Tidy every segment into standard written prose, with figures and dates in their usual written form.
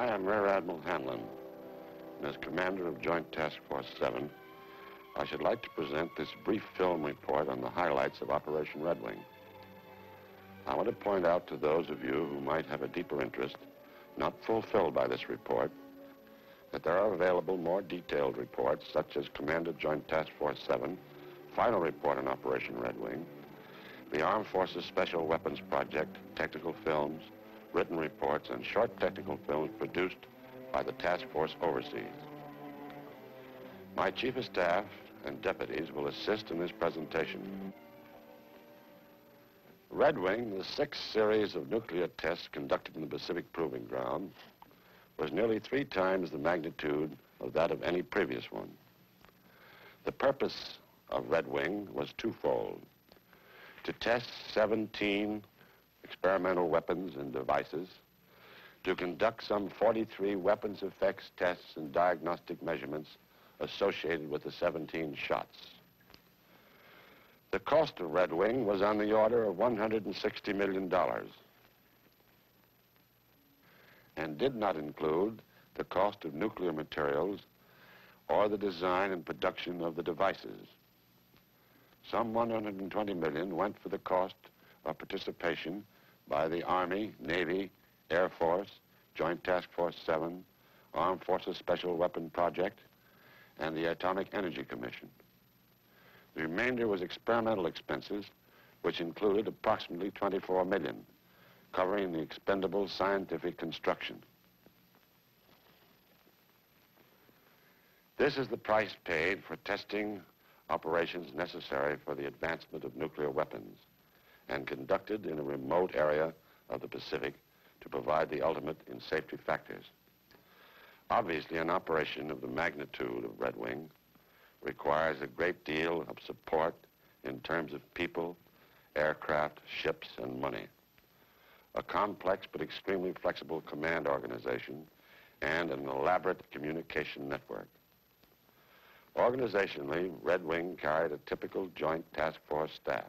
I am Rear Admiral Hanlon, and as Commander of Joint Task Force 7, I should like to present this brief film report on the highlights of Operation Red Wing. I want to point out to those of you who might have a deeper interest, not fulfilled by this report, that there are available more detailed reports, such as Commander Joint Task Force 7, Final Report on Operation Red Wing, the Armed Forces Special Weapons Project, technical films, written reports, and short technical films produced by the task force overseas. My Chief of Staff and deputies will assist in this presentation. Red Wing, the sixth series of nuclear tests conducted in the Pacific Proving Ground, was nearly 3 times the magnitude of that of any previous one. The purpose of Red Wing was twofold: to test 17 experimental weapons and devices, to conduct some 43 weapons effects tests and diagnostic measurements associated with the 17 shots. The cost of Red Wing was on the order of $160 million and did not include the cost of nuclear materials or the design and production of the devices. Some $120 million went for the cost of participation by the Army, Navy, Air Force, Joint Task Force 7, Armed Forces Special Weapon Project, and the Atomic Energy Commission. The remainder was experimental expenses, which included approximately $24 million, covering the expendable scientific construction. This is the price paid for testing operations necessary for the advancement of nuclear weapons and conducted in a remote area of the Pacific to provide the ultimate in safety factors. Obviously, an operation of the magnitude of Red Wing requires a great deal of support in terms of people, aircraft, ships, and money. A complex but extremely flexible command organization and an elaborate communication network. Organizationally, Red Wing carried a typical Joint Task Force staff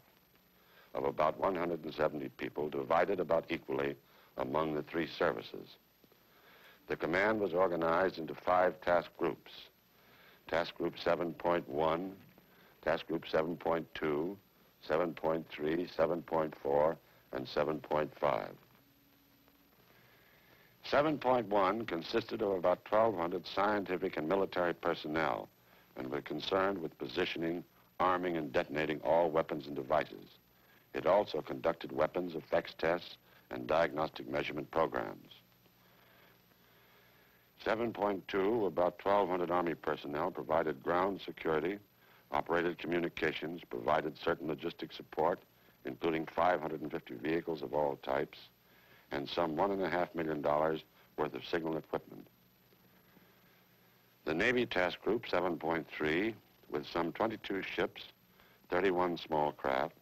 of about 170 people, divided about equally among the 3 services. The command was organized into 5 task groups: Task Group 7.1, Task Group 7.2, 7.3, 7.4, and 7.5. 7.1 consisted of about 1,200 scientific and military personnel and were concerned with positioning, arming, and detonating all weapons and devices. It also conducted weapons effects tests and diagnostic measurement programs. 7.2, about 1,200 Army personnel, provided ground security, operated communications, provided certain logistic support, including 550 vehicles of all types, and some $1.5 million worth of signal equipment. The Navy Task Group 7.3, with some 22 ships, 31 small craft,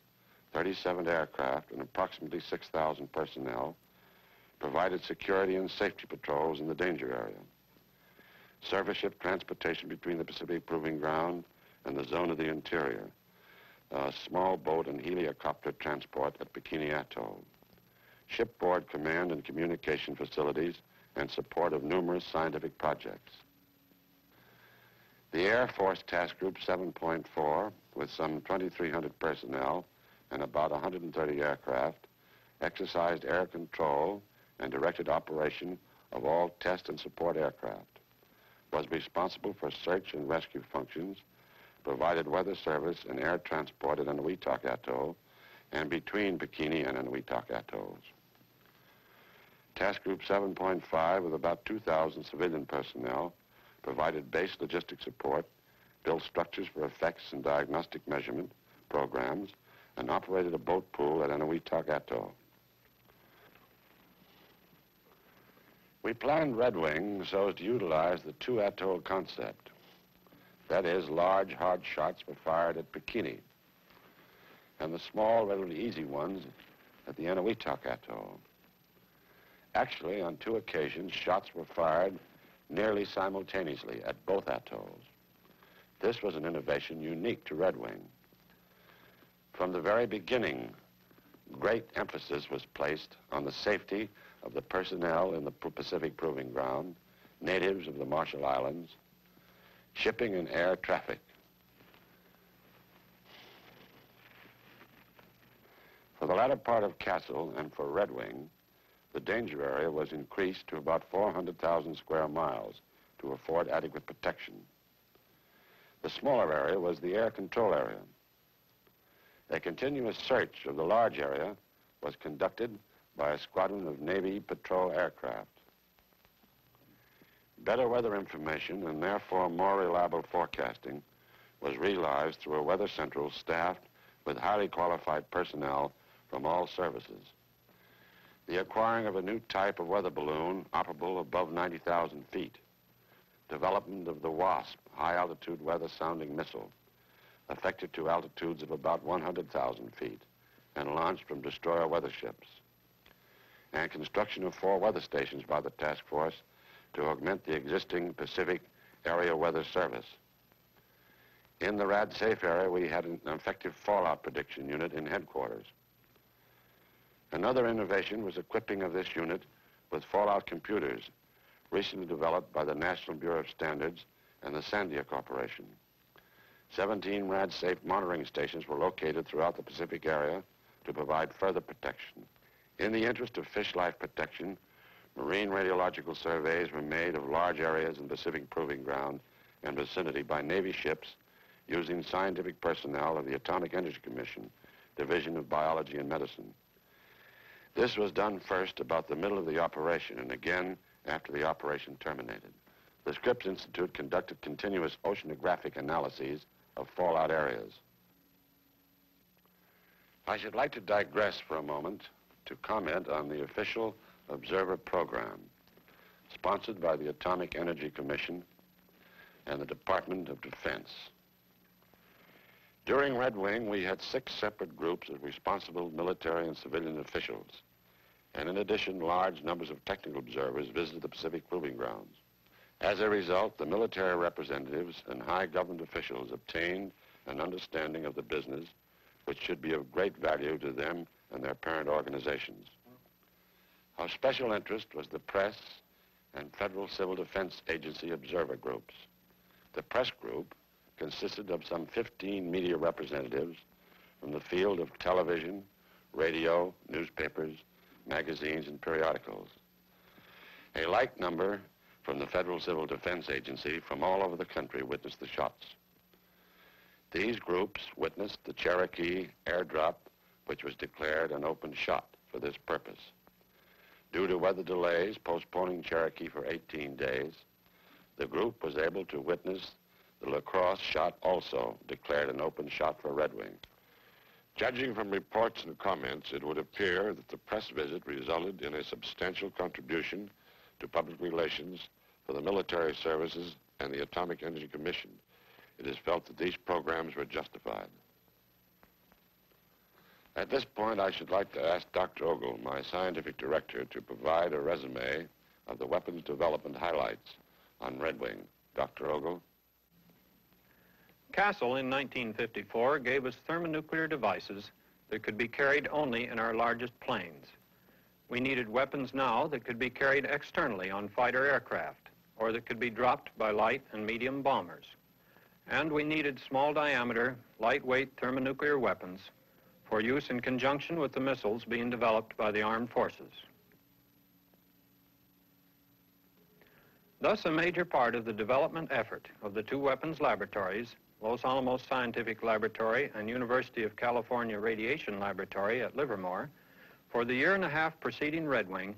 37 aircraft, and approximately 6,000 personnel, provided security and safety patrols in the danger area. Surface ship transportation between the Pacific Proving Ground and the zone of the interior. Small boat and helicopter transport at Bikini Atoll. Shipboard command and communication facilities and support of numerous scientific projects. The Air Force Task Group 7.4, with some 2,300 personnel and about 130 aircraft, exercised air control and directed operation of all test and support aircraft, was responsible for search and rescue functions, provided weather service and air transport at Eniwetok Atoll and between Bikini and Eniwetok Atolls. Task Group 7.5, with about 2,000 civilian personnel, provided base logistic support, built structures for effects and diagnostic measurement programs, and operated a boat pool at Eniwetok Atoll. We planned Red Wing so as to utilize the 2 atoll concept. That is, large, hard shots were fired at Bikini, and the small, relatively easy ones at the Eniwetok Atoll. Actually, on 2 occasions, shots were fired nearly simultaneously at both atolls. This was an innovation unique to Red Wing. From the very beginning, great emphasis was placed on the safety of the personnel in the Pacific Proving Ground, natives of the Marshall Islands, shipping and air traffic. For the latter part of Castle and for Red Wing, the danger area was increased to about 400,000 square miles to afford adequate protection. The smaller area was the air control area. A continuous search of the large area was conducted by a squadron of Navy patrol aircraft. Better weather information and therefore more reliable forecasting was realized through a weather central staffed with highly qualified personnel from all services. The acquiring of a new type of weather balloon operable above 90,000 feet, development of the WASP, high-altitude weather-sounding missile, effected to altitudes of about 100,000 feet and launched from destroyer weather ships, and construction of 4 weather stations by the task force to augment the existing Pacific Area Weather Service. In the RAD-SAFE area, we had an effective fallout prediction unit in headquarters. Another innovation was equipping of this unit with fallout computers, recently developed by the National Bureau of Standards and the Sandia Corporation. 17 RAD-SAFE monitoring stations were located throughout the Pacific area to provide further protection. In the interest of fish life protection, marine radiological surveys were made of large areas in Pacific Proving Ground and vicinity by Navy ships using scientific personnel of the Atomic Energy Commission, Division of Biology and Medicine. This was done first about the middle of the operation and again after the operation terminated. The Scripps Institute conducted continuous oceanographic analyses of fallout areas. I should like to digress for a moment to comment on the official observer program sponsored by the Atomic Energy Commission and the Department of Defense. During Red Wing, we had 6 separate groups of responsible military and civilian officials, and in addition, large numbers of technical observers visited the Pacific Proving Grounds. As a result, the military representatives and high government officials obtained an understanding of the business which should be of great value to them and their parent organizations. Of special interest was the press and Federal Civil Defense Agency observer groups. The press group consisted of some 15 media representatives from the field of television, radio, newspapers, magazines, and periodicals. A like number from the Federal Civil Defense Agency from all over the country witnessed the shots. These groups witnessed the Cherokee airdrop, which was declared an open shot for this purpose. Due to weather delays postponing Cherokee for 18 days, the group was able to witness the La Crosse shot, also declared an open shot for Red Wing. Judging from reports and comments, it would appear that the press visit resulted in a substantial contribution to public relations for the military services and the Atomic Energy Commission. It is felt that these programs were justified. At this point, I should like to ask Dr. Ogle, my scientific director, to provide a resume of the weapons development highlights on Red Wing. Dr. Ogle? Castle in 1954 gave us thermonuclear devices that could be carried only in our largest planes. We needed weapons now that could be carried externally on fighter aircraft, or that could be dropped by light and medium bombers. And we needed small diameter, lightweight thermonuclear weapons for use in conjunction with the missiles being developed by the armed forces. Thus, a major part of the development effort of the 2 weapons laboratories, Los Alamos Scientific Laboratory and University of California Radiation Laboratory at Livermore, for the year and a half preceding Red Wing,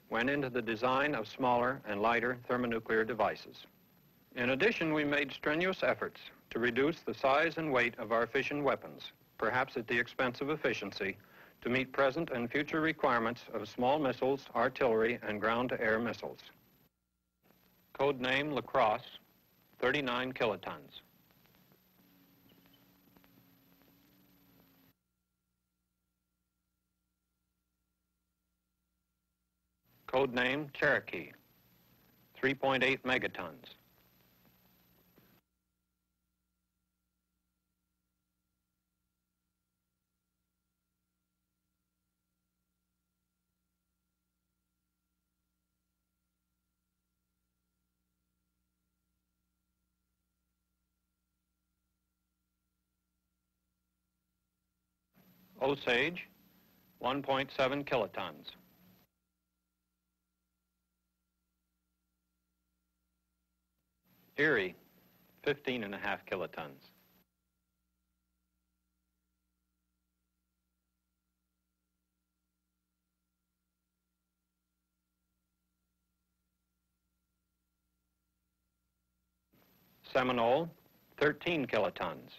went into the design of smaller and lighter thermonuclear devices. In addition, we made strenuous efforts to reduce the size and weight of our fission weapons, perhaps at the expense of efficiency, to meet present and future requirements of small missiles, artillery, and ground-to-air missiles. Code name La Crosse, 39 kilotons. Code name Cherokee, 3.8 megatons. Osage, 1.7 kilotons. Erie, 15.5 kilotons. Seminole, 13 kilotons.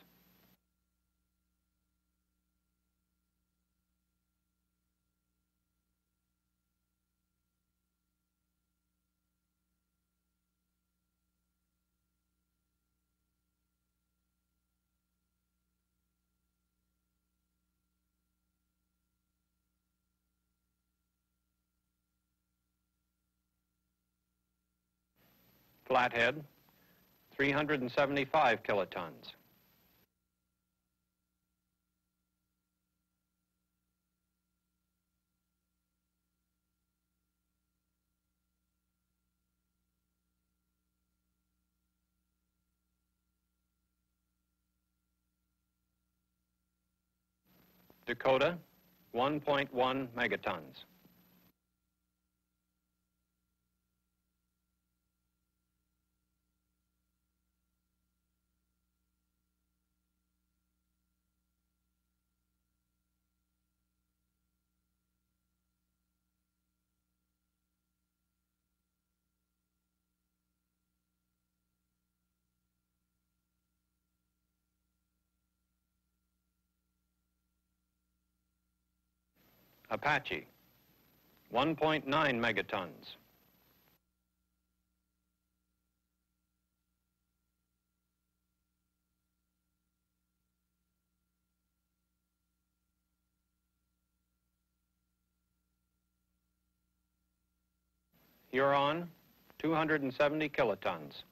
Flathead, 375 kilotons. Dakota, 1.1 megatons. Apache, 1.9 megatons. Huron, 270 kilotons.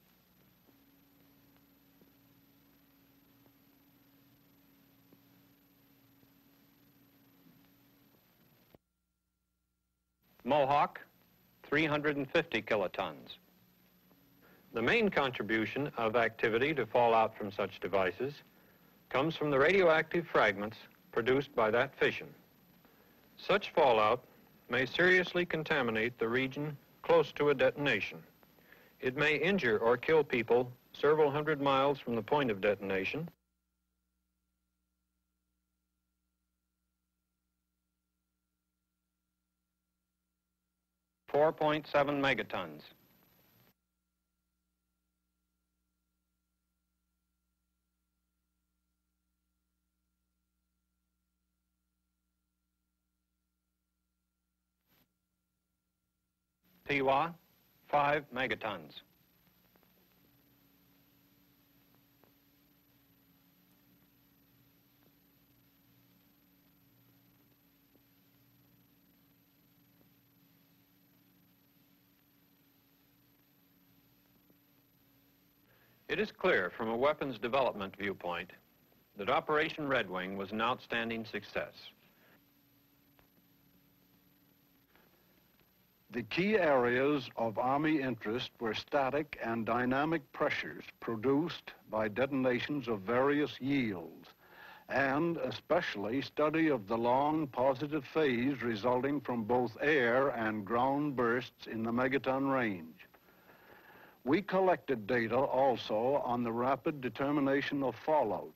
Mohawk, 350 kilotons. The main contribution of activity to fallout from such devices comes from the radioactive fragments produced by that fission. Such fallout may seriously contaminate the region close to a detonation. It may injure or kill people several hundred miles from the point of detonation. .7 megatons. Tiwa, 5 megatons. It is clear from a weapons development viewpoint that Operation Red Wing was an outstanding success. The key areas of Army interest were static and dynamic pressures produced by detonations of various yields, and especially study of the long positive phase resulting from both air and ground bursts in the megaton range. We collected data also on the rapid determination of fallout.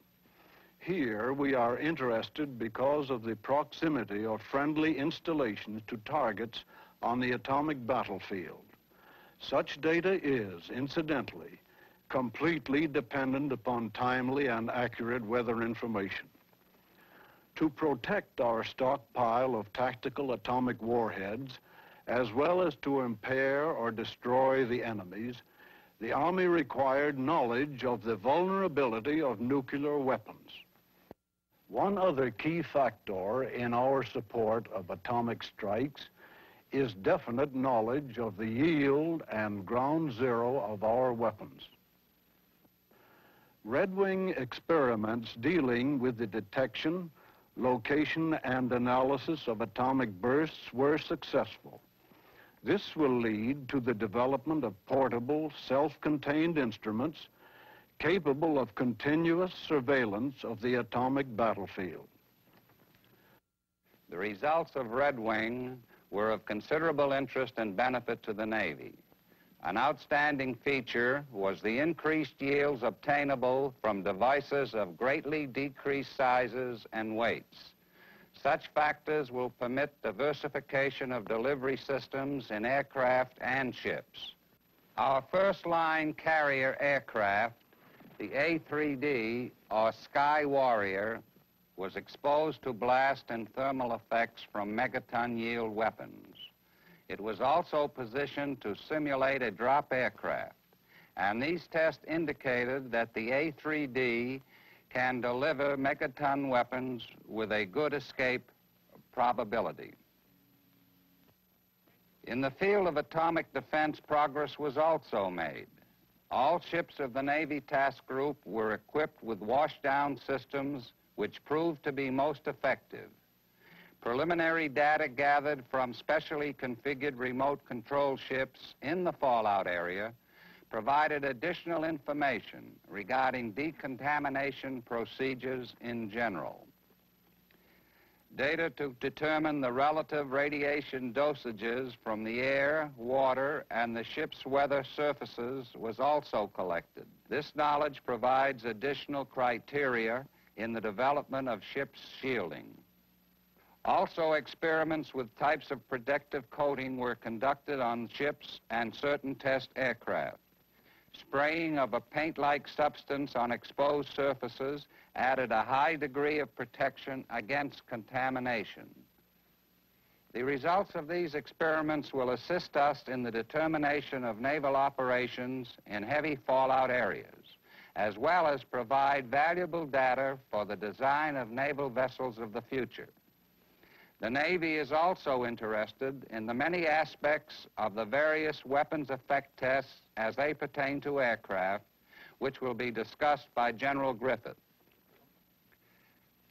Here we are interested because of the proximity of friendly installations to targets on the atomic battlefield. Such data is, incidentally, completely dependent upon timely and accurate weather information. To protect our stockpile of tactical atomic warheads, as well as to impair or destroy the enemies, the Army required knowledge of the vulnerability of nuclear weapons. One other key factor in our support of atomic strikes is definite knowledge of the yield and ground zero of our weapons. Red Wing experiments dealing with the detection, location, and analysis of atomic bursts were successful. This will lead to the development of portable, self-contained instruments capable of continuous surveillance of the atomic battlefield. The results of Red Wing were of considerable interest and benefit to the Navy. An outstanding feature was the increased yields obtainable from devices of greatly decreased sizes and weights. Such factors will permit diversification of delivery systems in aircraft and ships. Our first-line carrier aircraft, the A3D, or Sky Warrior, was exposed to blast and thermal effects from megaton yield weapons. It was also positioned to simulate a drop aircraft, and these tests indicated that the A3D can deliver megaton weapons with a good escape probability. In the field of atomic defense, progress was also made. All ships of the Navy Task Group were equipped with washdown systems which proved to be most effective. Preliminary data gathered from specially configured remote control ships in the fallout area provided additional information regarding decontamination procedures in general. Data to determine the relative radiation dosages from the air, water, and the ship's weather surfaces was also collected. This knowledge provides additional criteria in the development of ship's shielding. Also, experiments with types of protective coating were conducted on ships and certain test aircraft. Spraying of a paint-like substance on exposed surfaces added a high degree of protection against contamination. The results of these experiments will assist us in the determination of naval operations in heavy fallout areas, as well as provide valuable data for the design of naval vessels of the future. The Navy is also interested in the many aspects of the various weapons effect tests as they pertain to aircraft, which will be discussed by General Griffith.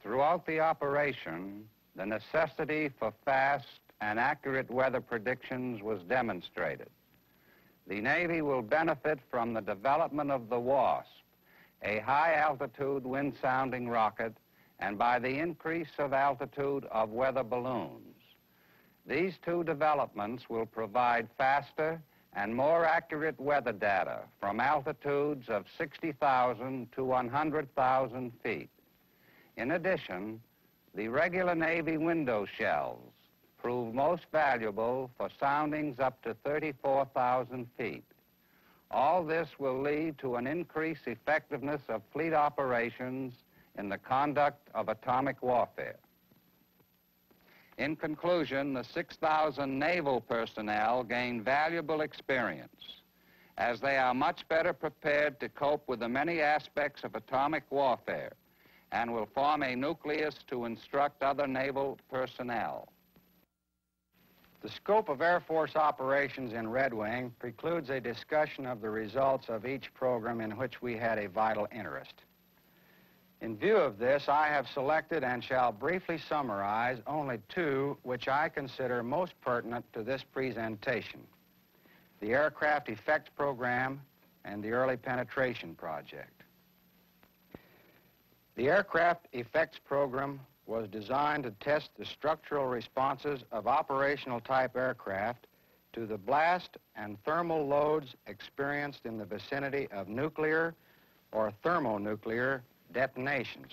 Throughout the operation, the necessity for fast and accurate weather predictions was demonstrated. The Navy will benefit from the development of the WASP, a high-altitude wind-sounding rocket, and by the increase of altitude of weather balloons. These two developments will provide faster and more accurate weather data from altitudes of 60,000 to 100,000 feet. In addition, the regular Navy window shells prove most valuable for soundings up to 34,000 feet. All this will lead to an increased effectiveness of fleet operations in the conduct of atomic warfare. In conclusion, the 6,000 naval personnel gain valuable experience, as they are much better prepared to cope with the many aspects of atomic warfare and will form a nucleus to instruct other naval personnel. The scope of Air Force operations in Red Wing precludes a discussion of the results of each program in which we had a vital interest. In view of this, I have selected and shall briefly summarize only two which I consider most pertinent to this presentation: the Aircraft Effects Program and the Early Penetration Project. The Aircraft Effects Program was designed to test the structural responses of operational type aircraft to the blast and thermal loads experienced in the vicinity of nuclear or thermonuclear detonations.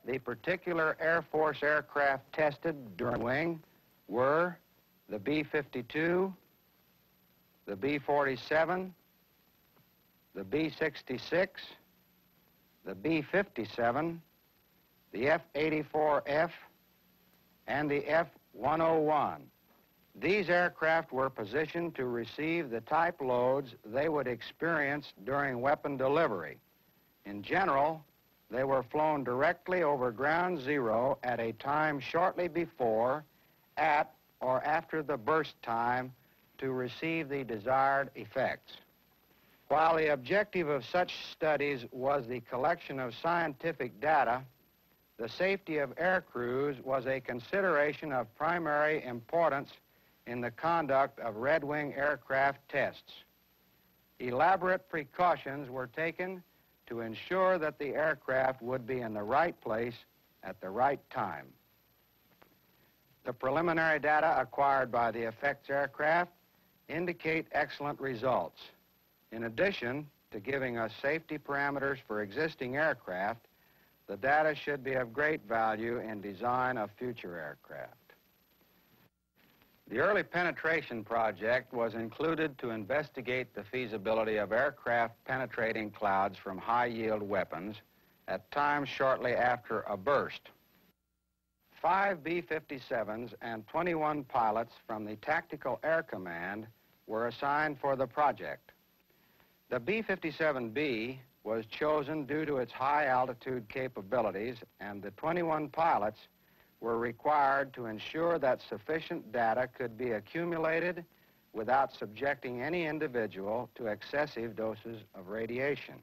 The particular Air Force aircraft tested during wing were the B-52, the B-47, the B-66, the B-57, the F-84F, and the F-101. These aircraft were positioned to receive the type loads they would experience during weapon delivery. In general, they were flown directly over ground zero at a time shortly before, at, or after the burst time to receive the desired effects. While the objective of such studies was the collection of scientific data, the safety of air crews was a consideration of primary importance in the conduct of Red Wing aircraft tests. Elaborate precautions were taken to ensure that the aircraft would be in the right place at the right time. the preliminary data acquired by the effects aircraft indicate excellent results. In addition to giving us safety parameters for existing aircraft, the data should be of great value in design of future aircraft. The early penetration project was included to investigate the feasibility of aircraft penetrating clouds from high-yield weapons at times shortly after a burst. 5 B-57s and 21 pilots from the Tactical Air Command were assigned for the project. The B-57B was chosen due to its high-altitude capabilities, and the 21 pilots were required to ensure that sufficient data could be accumulated without subjecting any individual to excessive doses of radiation.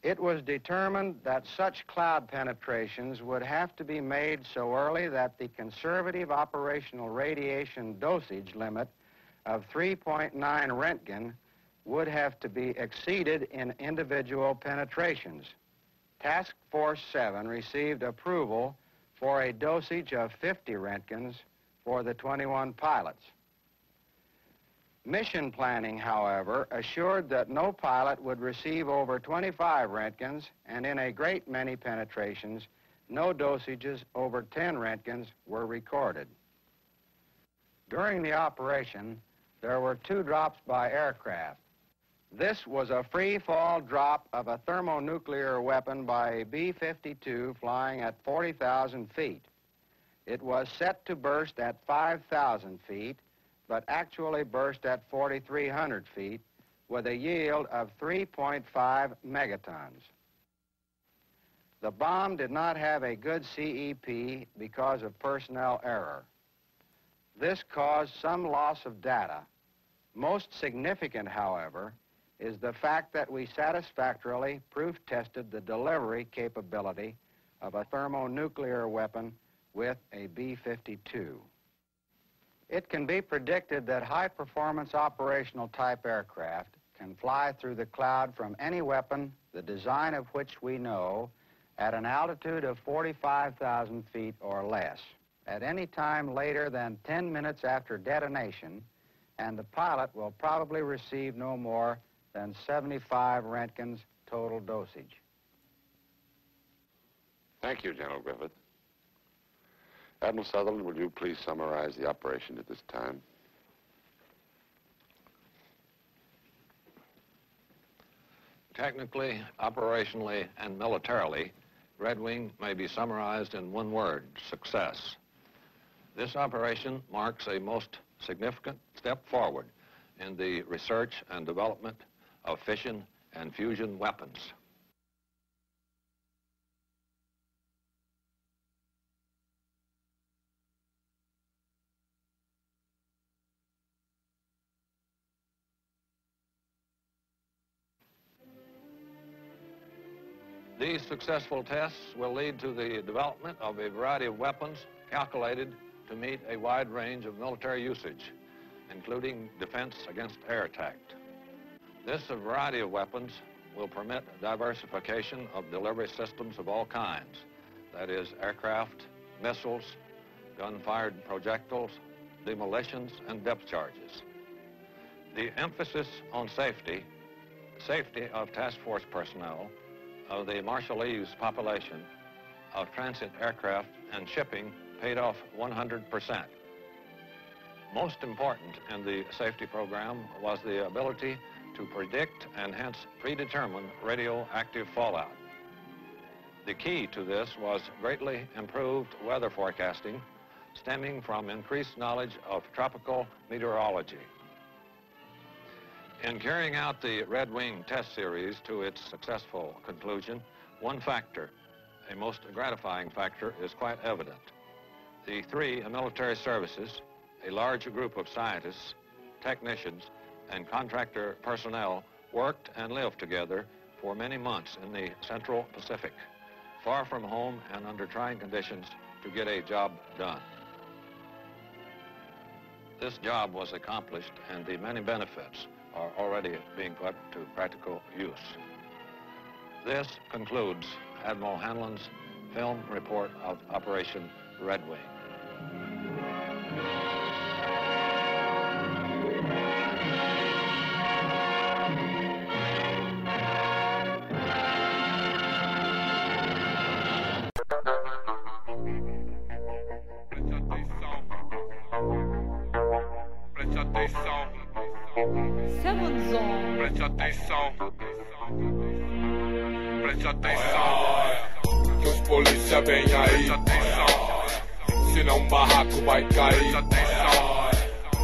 It was determined that such cloud penetrations would have to be made so early that the conservative operational radiation dosage limit of 3.9 Röntgen would have to be exceeded in individual penetrations. Task Force 7 received approval for a dosage of 50 Röntgens for the 21 pilots. Mission planning, however, assured that no pilot would receive over 25 Röntgens, and in a great many penetrations, no dosages over 10 Röntgens were recorded. During the operation, there were 2 drops by aircraft. This was a free-fall drop of a thermonuclear weapon by a B-52 flying at 40,000 feet. It was set to burst at 5,000 feet, but actually burst at 4,300 feet with a yield of 3.5 megatons. The bomb did not have a good CEP because of personnel error. This caused some loss of data. Most significant, however, is the fact that we satisfactorily proof-tested the delivery capability of a thermonuclear weapon with a B-52. It can be predicted that high-performance operational type aircraft can fly through the cloud from any weapon, the design of which we know, at an altitude of 45,000 feet or less, at any time later than 10 minutes after detonation, and the pilot will probably receive no more than 75 Röntgens total dosage. Thank you, General Griffith. Admiral Sutherland, will you please summarize the operation at this time? Technically, operationally, and militarily, Red Wing may be summarized in one word: success. This operation marks a most significant step forward in the research and development of fission and fusion weapons. These successful tests will lead to the development of a variety of weapons calculated to meet a wide range of military usage, including defense against air attack. This variety of weapons will permit diversification of delivery systems of all kinds, that is, aircraft, missiles, gun-fired projectiles, demolitions, and depth charges. The emphasis on safety of task force personnel, of the Marshallese population, of transit aircraft and shipping paid off 100%. Most important in the safety program was the ability to predict and hence predetermine radioactive fallout. The key to this was greatly improved weather forecasting stemming from increased knowledge of tropical meteorology. In carrying out the Red Wing test series to its successful conclusion, one factor, a most gratifying factor, is quite evident. The 3 military services, a large group of scientists, technicians, and contractor personnel worked and lived together for many months in the Central Pacific, far from home and under trying conditions, to get a job done. This job was accomplished, and the many benefits are already being put to practical use. This concludes Admiral Hanlon's film report of Operation Red Wing. Preste atenção. Preste atenção. Que os polícia vem aí. Preste atenção. Senão um barraco vai cair. Preste atenção.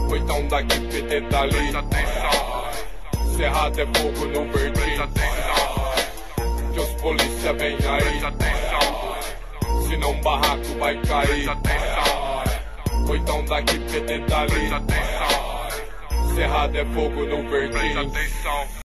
Ou então daqui PT dali. Preste atenção. Cerrado é fogo no verdinho. Preste atenção. Que os polícia vem aí. Preste atenção. Senão um barraco vai cair. Preste atenção. Ou então daqui PT dali. Preste atenção. Cerrado é fogo no verdinho. Preste atenção.